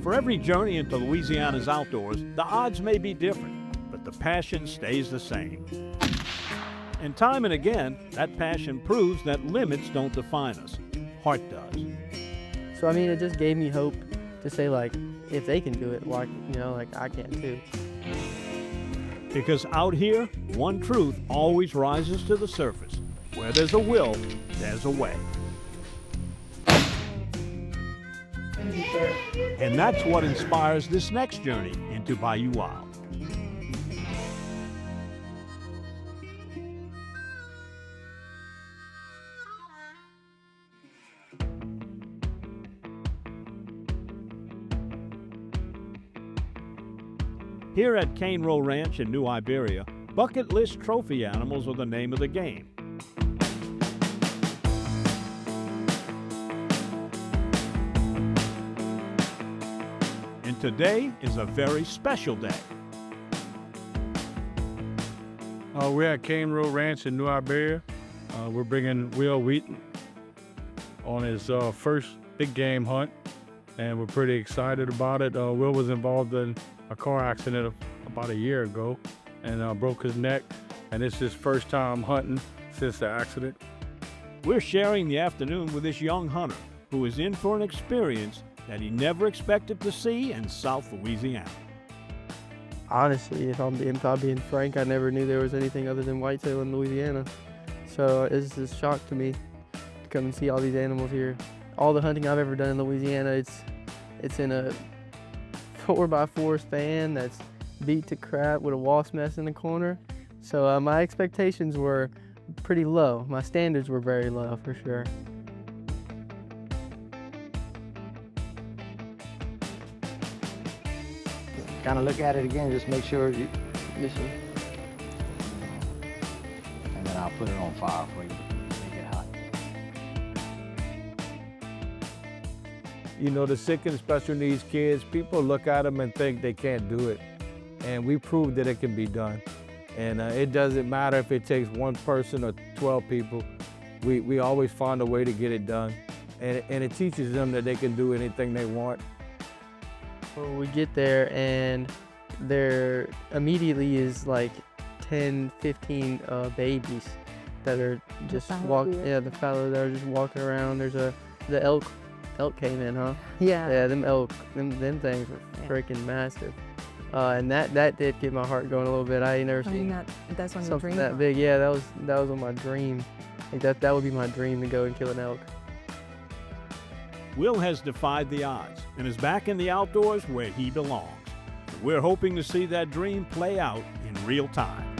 For every journey into Louisiana's outdoors, the odds may be different, but the passion stays the same. And time and again, that passion proves that limits don't define us. Heart does. So I mean, it just gave me hope to say, like, if they can do it, why, like I can too. Because out here, one truth always rises to the surface. Where there's a will, there's a way. And that's what inspires this next journey into Bayou Wild. Here at Cane Row Ranch in New Iberia, bucket list trophy animals are the name of the game. And today is a very special day. We're at Cane Row Ranch in New Iberia. We're bringing Will Wheaton on his first big game hunt, and we're pretty excited about it. Will was involved in a car accident about a year ago and broke his neck, and it's his first time hunting since the accident. We're sharing the afternoon with this young hunter who is in for an experience that he never expected to see in South Louisiana. Honestly, if I'm being frank, I never knew there was anything other than whitetail in Louisiana. So it's a shock to me to come and see all these animals here. All the hunting I've ever done in Louisiana, it's in a 4x4 stand that's beat to crap with a wasp nest in the corner. So my expectations were pretty low. My standards were very low for sure. Kind of look at it again, just make sure you, Yes, sir. and then I'll put it on fire for you, make it hot. You know, the sick and special needs kids, people look at them and think they can't do it. And we proved that it can be done. And it doesn't matter if it takes one person or 12 people. We always find a way to get it done. And it teaches them that they can do anything they want. Well, we get there and there immediately is like 10, 15 babies that are just walking. Yeah, the fallow that are just walking around. There's the elk came in, huh? Yeah, them elk, them things were freaking massive. And that did get my heart going a little bit. I ain't never seen that's one of something your that big. Yeah, that was on my dream. Like that would be my dream, to go and kill an elk. Will has defied the odds and is back in the outdoors where he belongs. We're hoping to see that dream play out in real time.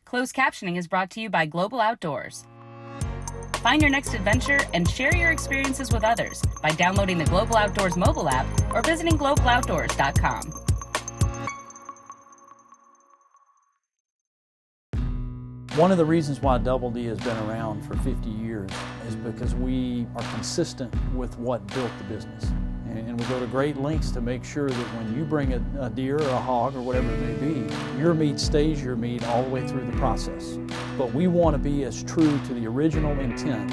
Closed captioning is brought to you by Global Outdoors. Find your next adventure and share your experiences with others by downloading the Global Outdoors mobile app or visiting globaloutdoors.com. One of the reasons why Double D has been around for 50 years is because we are consistent with what built the business. And we go to great lengths to make sure that when you bring a deer or a hog or whatever it may be, your meat stays your meat all the way through the process. But we want to be as true to the original intent,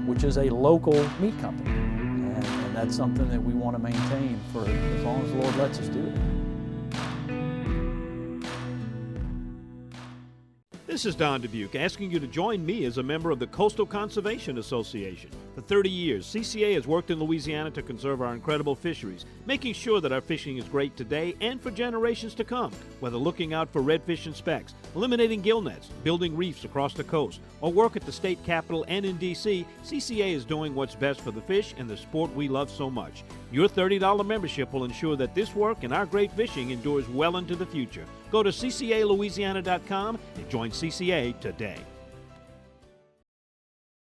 which is a local meat company. And that's something that we want to maintain for as long as the Lord lets us do it. This is Don Dubuque asking you to join me as a member of the Coastal Conservation Association. For 30 years, CCA has worked in Louisiana to conserve our incredible fisheries, making sure that our fishing is great today and for generations to come. Whether looking out for redfish and specks, eliminating gill nets, building reefs across the coast, or work at the state capitol and in D.C., CCA is doing what's best for the fish and the sport we love so much. Your $30 membership will ensure that this work and our great fishing endures well into the future. Go to ccalouisiana.com and join CCA today.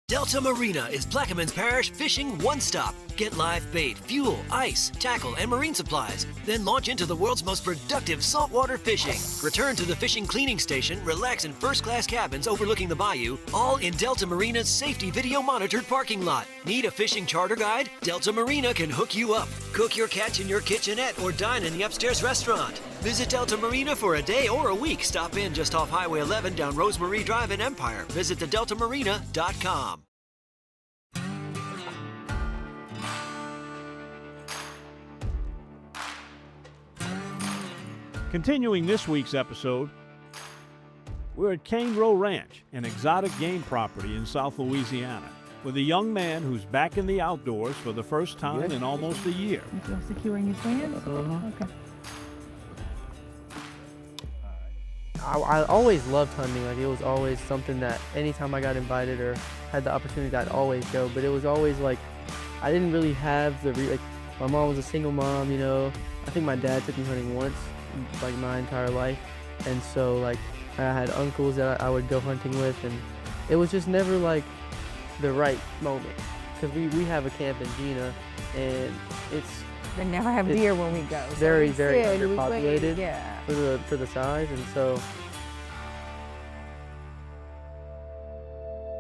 Delta Marina is Plaquemines Parish fishing one-stop. Get live bait, fuel, ice, tackle, and marine supplies. Then launch into the world's most productive saltwater fishing. Return to the fishing cleaning station, relax in first-class cabins overlooking the bayou, all in Delta Marina's safety video monitored parking lot. Need a fishing charter guide? Delta Marina can hook you up. Cook your catch in your kitchenette or dine in the upstairs restaurant. Visit Delta Marina for a day or a week. Stop in just off Highway 11 down Rosemary Drive in Empire. Visit thedeltamarina.com. Continuing this week's episode, we're at Cane Row Ranch, an exotic game property in South Louisiana, with a young man who's back in the outdoors for the first time in almost a year. You feel secure in your stance? Okay. I always loved hunting. Like, it was always something that anytime I got invited or had the opportunity, I'd always go. But it was always like, I didn't really have the, like, my mom was a single mom, you know. I think my dad took me hunting once, like my entire life. And so, like, I had uncles that I would go hunting with, and it was just never like the right moment. Because we have a camp in Gina, and They never have deer when we go. So very, we very said it was underpopulated yeah. for the size, and so.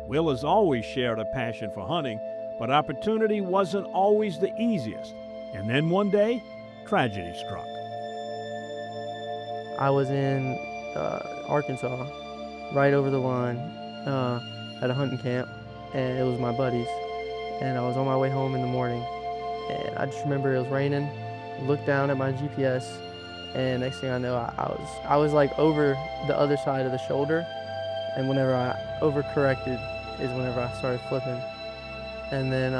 Will has always shared a passion for hunting, but opportunity wasn't always the easiest. And then one day, tragedy struck. I was in Arkansas, right over the line, at a hunting camp, and it was my buddies. And I was on my way home in the morning, and I just remember it was raining. Looked down at my GPS, and next thing I know, I was like over the other side of the shoulder, and whenever I overcorrected is whenever I started flipping. And then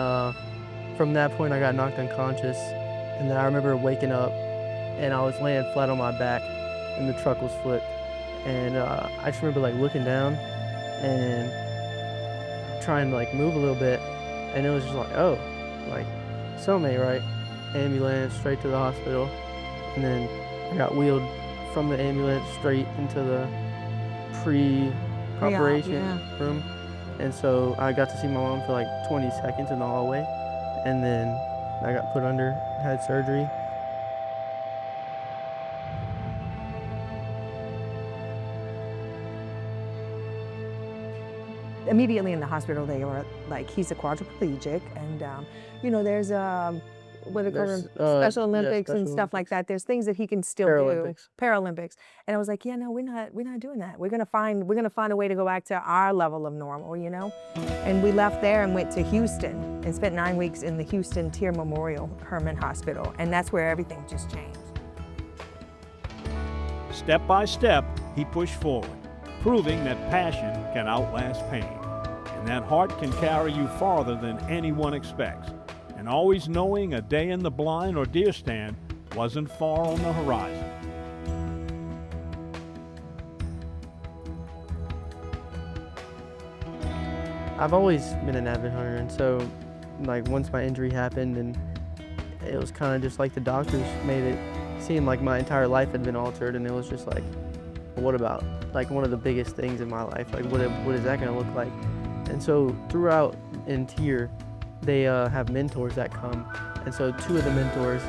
from that point, I got knocked unconscious, and then I remember waking up, and I was laying flat on my back, and the truck was flipped. And I just remember like looking down and trying to like move a little bit, and it was just like, oh, like something ain't right. Ambulance straight to the hospital, and then I got wheeled from the ambulance straight into the pre-operation room. And so I got to see my mom for like 20 seconds in the hallway, and then I got put under, had surgery. Immediately in the hospital, they were like, he's a quadriplegic, and you know, there's what they call them, Special Olympics and stuff like that. There's things that he can still do. Paralympics. And I was like, yeah, no, we're not doing that. We're gonna find a way to go back to our level of normal, you know. And we left there and went to Houston and spent 9 weeks in the Houston Tier Memorial Hermann Hospital, and that's where everything just changed. Step by step, he pushed forward, proving that passion can outlast pain, and that heart can carry you farther than anyone expects, and always knowing a day in the blind or deer stand wasn't far on the horizon. I've always been an avid hunter, and so like once my injury happened, and it was kind of just like the doctors made it seem like my entire life had been altered, and it was just like, what about like one of the biggest things in my life? Like what is that gonna look like? And so throughout in Tier, they have mentors that come, and so two of the mentors,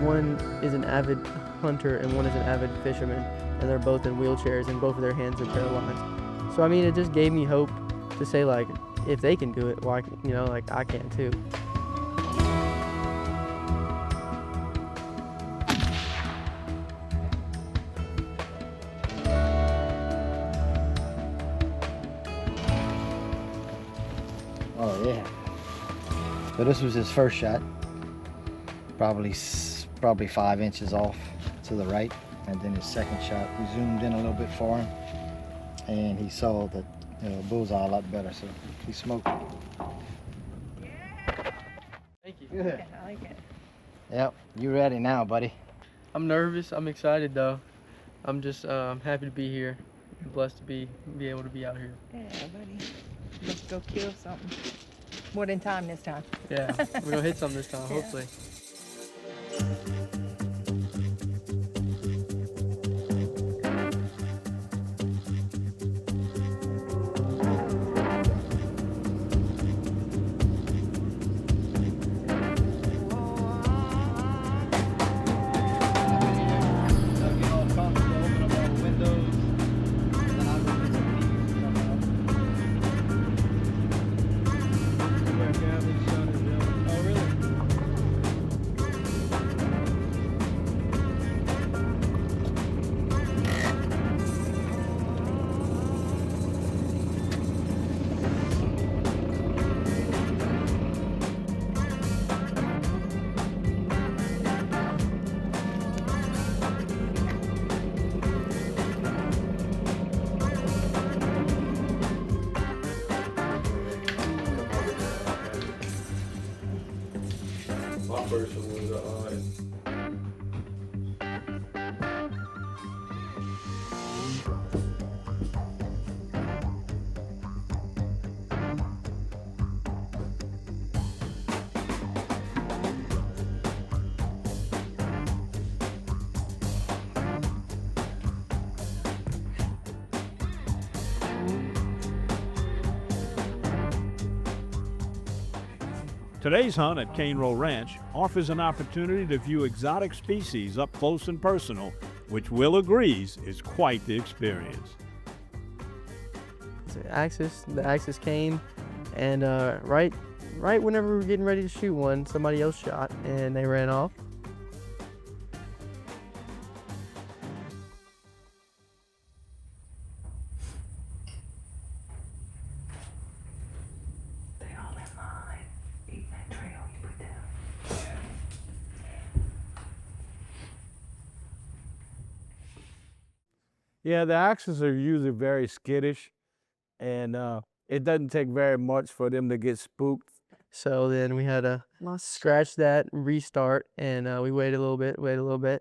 one is an avid hunter and one is an avid fisherman, and they're both in wheelchairs and both of their hands are paralyzed. So I mean, it just gave me hope to say like, if they can do it, why, you know, like I can too. Oh yeah. So this was his first shot. Probably 5 inches off to the right, and then his second shot, we zoomed in a little bit for him, and he saw the bullseye a lot better, so he smoked it. Thank you. Good. I like it. Yep, you ready now, buddy? I'm nervous. I'm excited though. I'm just happy to be here. I'm blessed to be able to be out here. Yeah, buddy. Let's go kill something. More than time this time. Yeah, we're gonna hit something this time, Yeah. hopefully. My first one was Today's hunt at Cane Row Ranch offers an opportunity to view exotic species up close and personal, which Will agrees is quite the experience. The axis came, and right whenever we were getting ready to shoot one, somebody else shot, and they ran off. Yeah, the axes are usually very skittish, and it doesn't take very much for them to get spooked. So then we had to scratch that, restart, and we waited a little bit.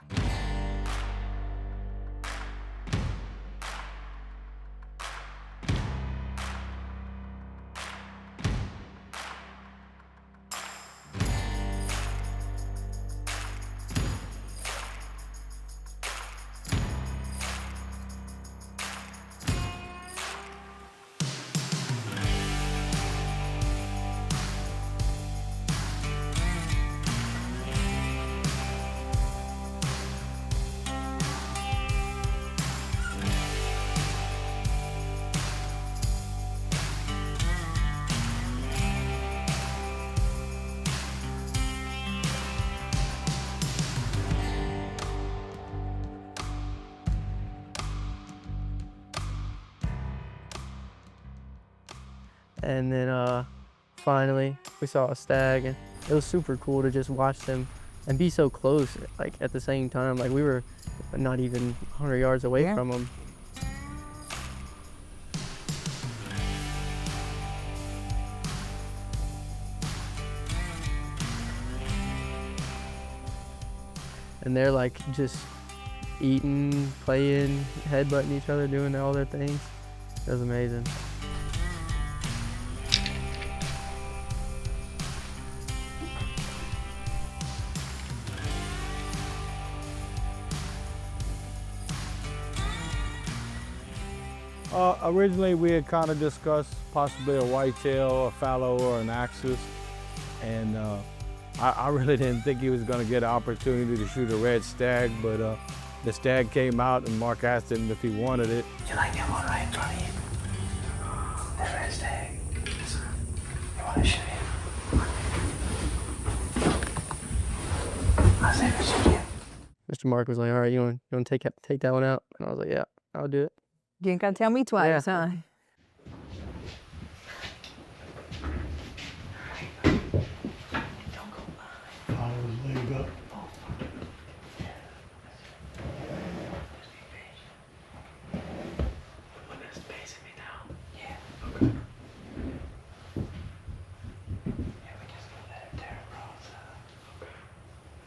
And then finally we saw a stag, and it was super cool to just watch them and be so close, like at the same time. Like we were not even 100 yards away from them. And they're like just eating, playing, headbutting each other, doing all their things. It was amazing. Originally, we had kind of discussed possibly a whitetail, a fallow, or an axis, and I really didn't think he was going to get an opportunity to shoot a red stag, but the stag came out, and Mark asked him if he wanted it. You like that one right in front of you? That red stag. You want to shoot it? I said, shoot it. Mr. Mark was like, "All right, you want to take that one out?" And I was like, "Yeah, I'll do it." You ain't gotta tell me twice, huh? Follow his leg up. That's facing me now. Yeah. Okay. Yeah, we just gonna let it tear across. Okay.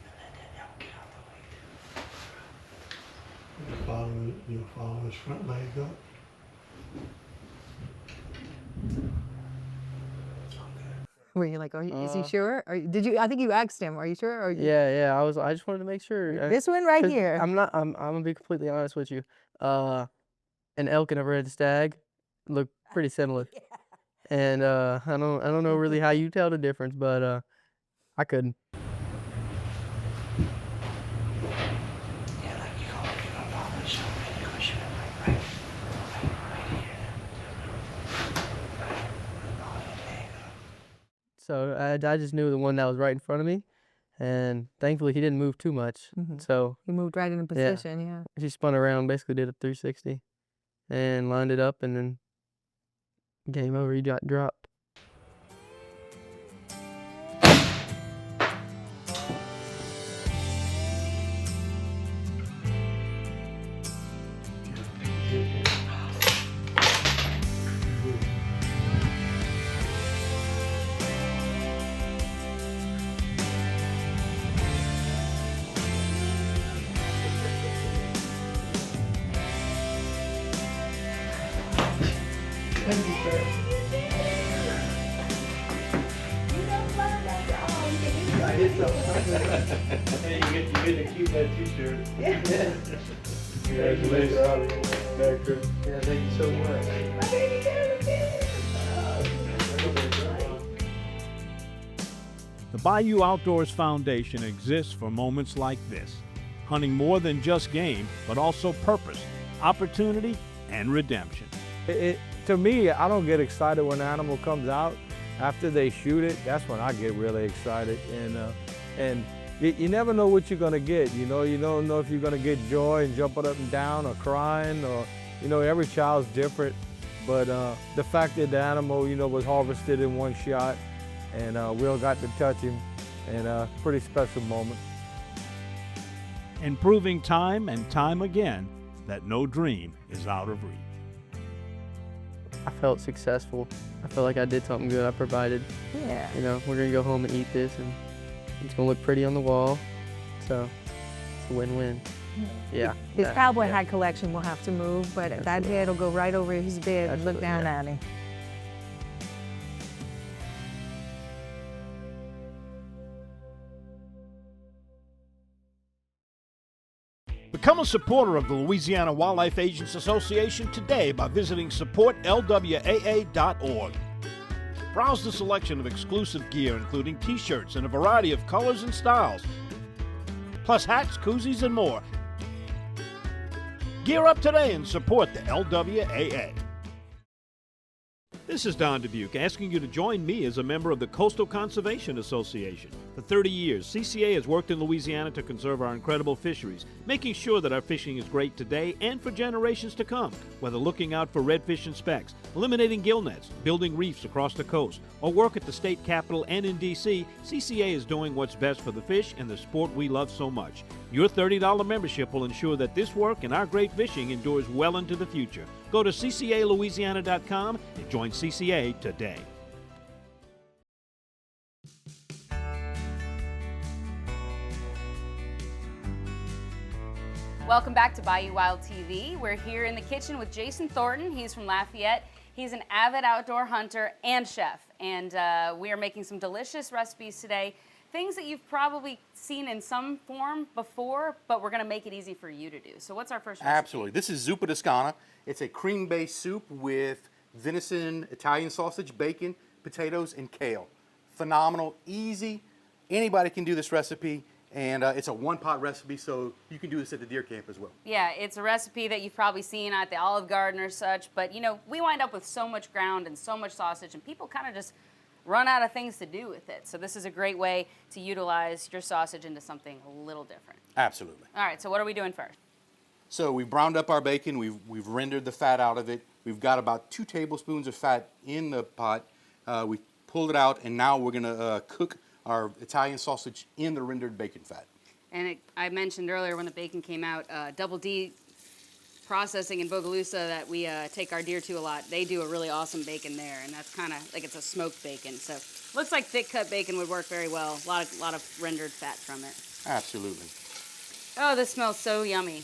And then y'all get out the way. You'll follow his front leg up. Were you like, is he sure? Or did you? I think you asked him. Are you sure? Or Yeah. I just wanted to make sure. This one right here. I'm gonna be completely honest with you. An elk and a red stag look pretty similar. Yeah. And I don't know really how you tell the difference, but I couldn't. Yeah, like you're gonna follow the shoulder and you're gonna shoot it right here. So I just knew the one that was right in front of me, and thankfully he didn't move too much. So he moved right into position. Yeah. She spun around, basically did a 360, and lined it up, and then game over. He got dropped. Hey, you get to keep that t-shirt. Yeah. Congratulations. Merry Christmas. Yeah, thank you so much. The Bayou Outdoors Foundation exists for moments like this. Hunting more than just game, but also purpose, opportunity, and redemption. To me, I don't get excited when an animal comes out. After they shoot it, that's when I get really excited. And you never know what you're gonna get. You don't know if you're gonna get joy and jumping up and down or crying, or every child's different. But the fact that the animal was harvested in one shot, and Will got to touch him, and a pretty special moment. And proving time and time again that no dream is out of reach. I felt successful. I felt like I did something good. I provided. Yeah. We're gonna go home and eat this, and it's gonna look pretty on the wall. So it's a win-win. Yeah. His cowboy hat collection will have to move, but that head will go right over his bed and look down at him. Become a supporter of the Louisiana Wildlife Agents Association today by visiting supportlwaa.org. Browse the selection of exclusive gear, including t-shirts in a variety of colors and styles, plus hats, koozies, and more. Gear up today and support the LWAA. This is Don Dubuque asking you to join me as a member of the Coastal Conservation Association. For 30 years, CCA has worked in Louisiana to conserve our incredible fisheries, making sure that our fishing is great today and for generations to come. Whether looking out for redfish and specks, eliminating gill nets, building reefs across the coast, or work at the state capitol and in D.C., CCA is doing what's best for the fish and the sport we love so much. Your $30 membership will ensure that this work and our great fishing endures well into the future. Go to ccalouisiana.com and join CCA today. Welcome back to Bayou Wild TV. We're here in the kitchen with Jason Thornton. He's from Lafayette. He's an avid outdoor hunter and chef, and we are making some delicious recipes today. Things that you've probably seen in some form before, but we're gonna make it easy for you to do. So what's our first recipe? Absolutely. This is zuppa toscana. It's a cream-based soup with venison, Italian sausage, bacon, potatoes, and kale. Phenomenal, easy. Anybody can do this recipe, and it's a one-pot recipe, so you can do this at the deer camp as well. Yeah, it's a recipe that you've probably seen at the Olive Garden or such, but we wind up with so much ground and so much sausage, and people kind of just run out of things to do with it. So this is a great way to utilize your sausage into something a little different. Absolutely. All right, so what are we doing first? So we've browned up our bacon. We've rendered the fat out of it. We've got about 2 tablespoons of fat in the pot. We pulled it out, and now we're gonna cook our Italian sausage in the rendered bacon fat. And I mentioned earlier when the bacon came out, Double D Processing in Bogalusa that we take our deer to a lot. They do a really awesome bacon there, and that's kind of like it's a smoked bacon. So looks like thick cut bacon would work very well. A lot of rendered fat from it. Absolutely. Oh, this smells so yummy.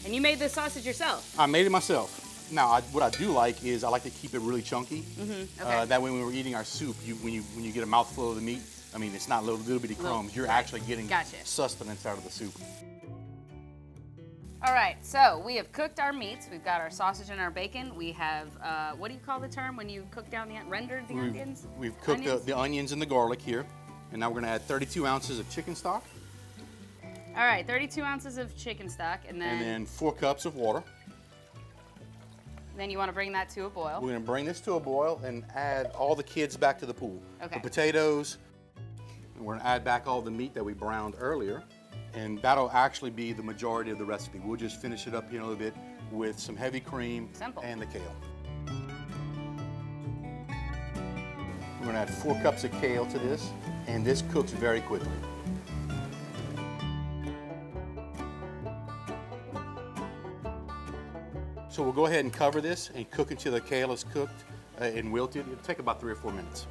And you made this sausage yourself? I made it myself. Now, what I do like is I like to keep it really chunky. Okay. That way when we're eating our soup, when you get a mouthful of the meat, I mean, it's not little bitty crumbs. You're actually getting sustenance out of the soup. All right, so we have cooked our meats. We've got our sausage and our bacon. We have, what do you call the term when you cook down rendered the onions? We've cooked the onions and the garlic here. And now we're gonna add 32 ounces of chicken stock. All right, 32 ounces of chicken stock, and then 4 cups of water. Then you want to bring that to a boil. We're gonna bring this to a boil and add all the kids back to the pool. Okay. The potatoes, and we're gonna add back all the meat that we browned earlier. And that'll actually be the majority of the recipe. We'll just finish it up here in a little bit with some heavy cream and the kale. We're gonna add 4 cups of kale to this, and this cooks very quickly. So we'll go ahead and cover this and cook until the kale is cooked and wilted. It'll take about 3 or 4 minutes.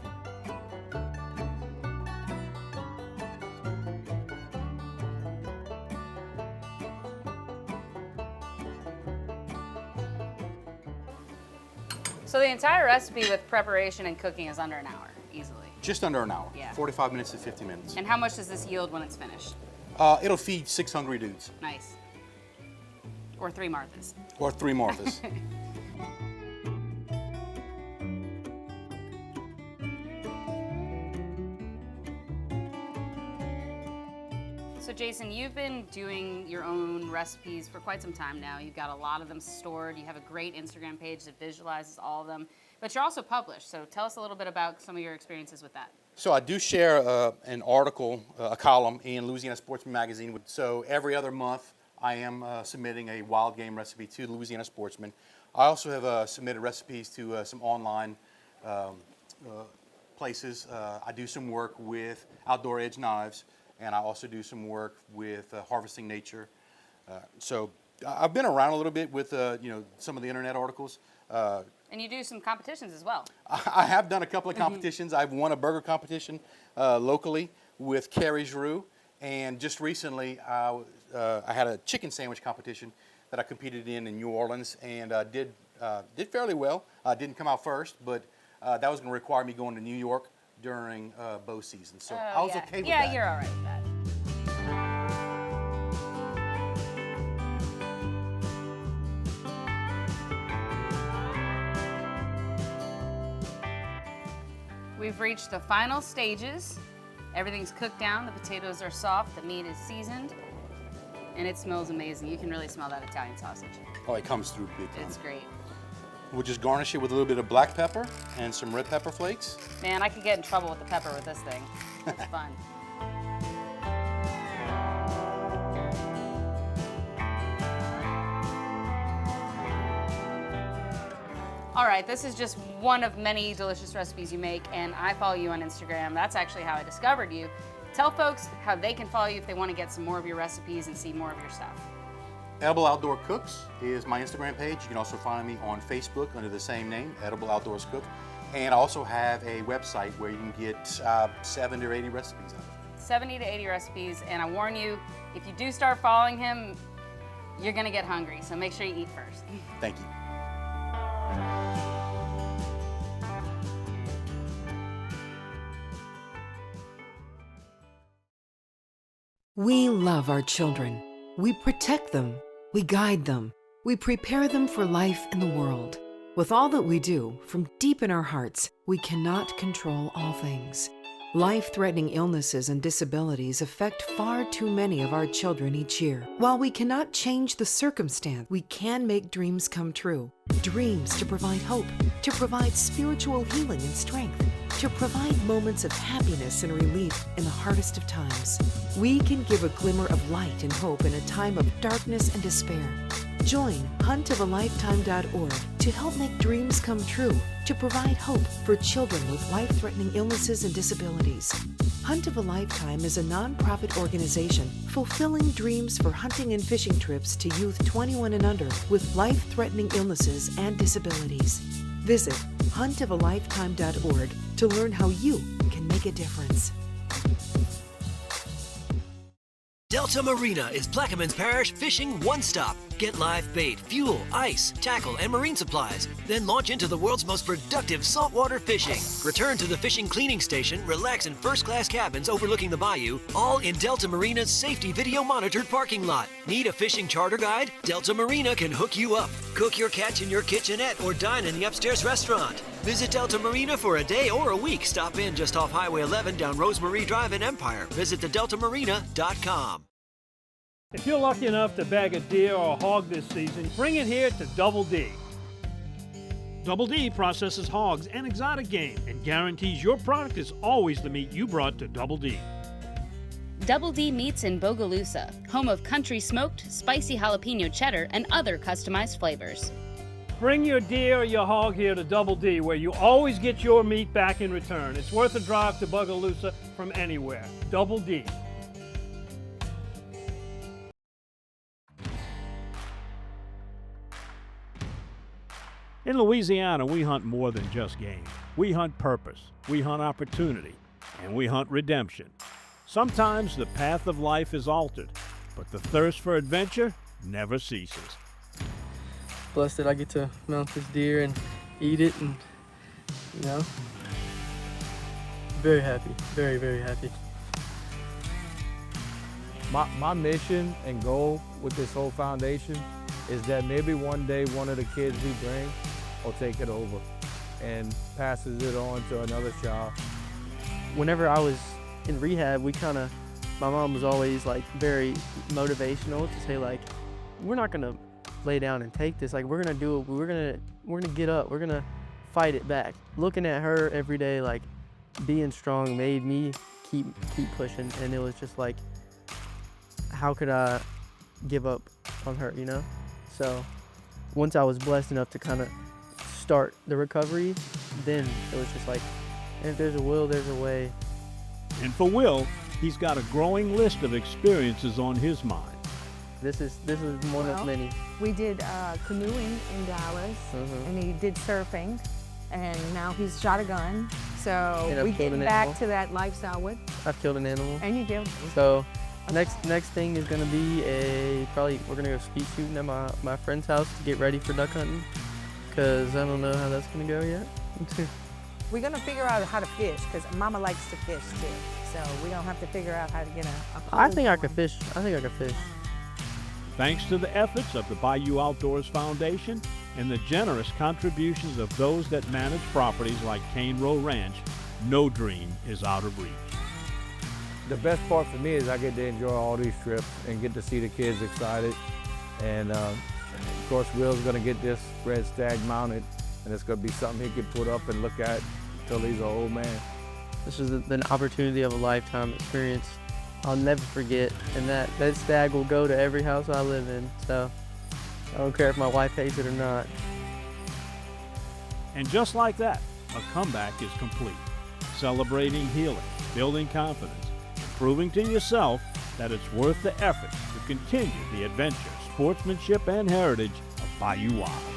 So the entire recipe with preparation and cooking is under an hour, easily. Just under an hour. Yeah. 45 minutes to 50 minutes. And how much does this yield when it's finished? It'll feed 6 hungry dudes. Nice. Or 3 Marthas. Or 3 Marthas. So Jason, you've been doing your own recipes for quite some time now. You've got a lot of them stored. You have a great Instagram page that visualizes all of them, but you're also published. So tell us a little bit about some of your experiences with that. So I do share an article, a column in Louisiana Sportsman magazine. So every other month I am submitting a wild game recipe to Louisiana Sportsman. I also have submitted recipes to some online places. I do some work with Outdoor Edge Knives, and I also do some work with Harvesting Nature. So I've been around a little bit with some of the internet articles. And you do some competitions as well. I have done a couple of competitions. I've won a burger competition locally with Carrie Giroux, and just recently I had a chicken sandwich competition that I competed in New Orleans, and did fairly well. Didn't come out first, but that was going to require me going to New York during bow season, so I was okay with that. Yeah, you're all right with that. We've reached the final stages. Everything's cooked down, the potatoes are soft, the meat is seasoned, and it smells amazing. You can really smell that Italian sausage. Oh, it comes through big time. It's great. We'll just garnish it with a little bit of black pepper and some red pepper flakes. Man, I could get in trouble with the pepper with this thing. It's fun. All right, this is just one of many delicious recipes you make, and I follow you on Instagram. That's actually how I discovered you. Tell folks how they can follow you if they want to get some more of your recipes and see more of your stuff. Edible Outdoor Cooks is my Instagram page. You can also find me on Facebook under the same name, Edible Outdoors Cook. And I also have a website where you can get 70 or 80 recipes out of it. 70 to 80 recipes, and I warn you, if you do start following him, you're gonna get hungry, so make sure you eat first. Thank you. We love our children. We protect them. We guide them. We prepare them for life in the world. With all that we do, from deep in our hearts, we cannot control all things. Life-threatening illnesses and disabilities affect far too many of our children each year. While we cannot change the circumstance, we can make dreams come true. Dreams to provide hope, to provide spiritual healing and strength, to provide moments of happiness and relief in the hardest of times. We can give a glimmer of light and hope in a time of darkness and despair. Join huntofalifetime.org to help make dreams come true, to provide hope for children with life-threatening illnesses and disabilities. Hunt of a Lifetime is a nonprofit organization fulfilling dreams for hunting and fishing trips to youth 21 and under with life-threatening illnesses and disabilities. Visit huntofalifetime.org to learn how you can make a difference. Delta Marina is Plaquemines Parish fishing one-stop. Get live bait, fuel, ice, tackle, and marine supplies. Then launch into the world's most productive saltwater fishing. Return to the fishing cleaning station, relax in first-class cabins overlooking the bayou, all in Delta Marina's safety video-monitored parking lot. Need a fishing charter guide? Delta Marina can hook you up. Cook your catch in your kitchenette or dine in the upstairs restaurant. Visit Delta Marina for a day or a week. Stop in just off Highway 11 down Rosemary Drive in Empire. Visit thedeltamarina.com. If you're lucky enough to bag a deer or a hog this season, bring it here to Double D. Double D processes hogs and exotic game and guarantees your product is always the meat you brought to Double D. Double D Meats in Bogalusa, home of country smoked, spicy jalapeno cheddar, and other customized flavors. Bring your deer or your hog here to Double D, where you always get your meat back in return. It's worth a drive to Bogalusa from anywhere. Double D. In Louisiana, we hunt more than just game. We hunt purpose, we hunt opportunity, and we hunt redemption. Sometimes the path of life is altered, but the thirst for adventure never ceases. Blessed that I get to mount this deer and eat it, and very happy, very, very happy. My mission and goal with this whole foundation is that maybe one day one of the kids we bring will take it over and passes it on to another child. Whenever I was in rehab, my mom was always like very motivational to say like, we're not gonna lay down and take this. Like we're gonna do it. We're gonna get up. We're gonna fight it back. Looking at her every day, like being strong, made me keep pushing. And it was just like, how could I give up on her, So once I was blessed enough to kind of start the recovery, then it was just like, if there's a will, there's a way. And for Will, he's got a growing list of experiences on his mind. This is one of many. We did canoeing in Dallas, and he did surfing, and now he's shot a gun. So we get back to that lifestyle with. I've killed an animal. And you killed. So next thing is gonna be we're gonna go skeet shooting at my friend's house to get ready for duck hunting, because I don't know how that's gonna go yet. We're gonna figure out how to fish, because Mama likes to fish too. So we're gonna have to figure out how to get a I think I could fish. Thanks to the efforts of the Bayou Outdoors Foundation and the generous contributions of those that manage properties like Cane Row Ranch, no dream is out of reach. The best part for me is I get to enjoy all these trips and get to see the kids excited. And of course, Will's gonna get this red stag mounted, and it's gonna be something he can put up and look at until he's an old man. This is an opportunity of a lifetime experience I'll never forget, and that stag will go to every house I live in, so I don't care if my wife hates it or not. And just like that, a comeback is complete. Celebrating healing, building confidence, and proving to yourself that it's worth the effort to continue the adventure, sportsmanship, and heritage of Bayou Wild.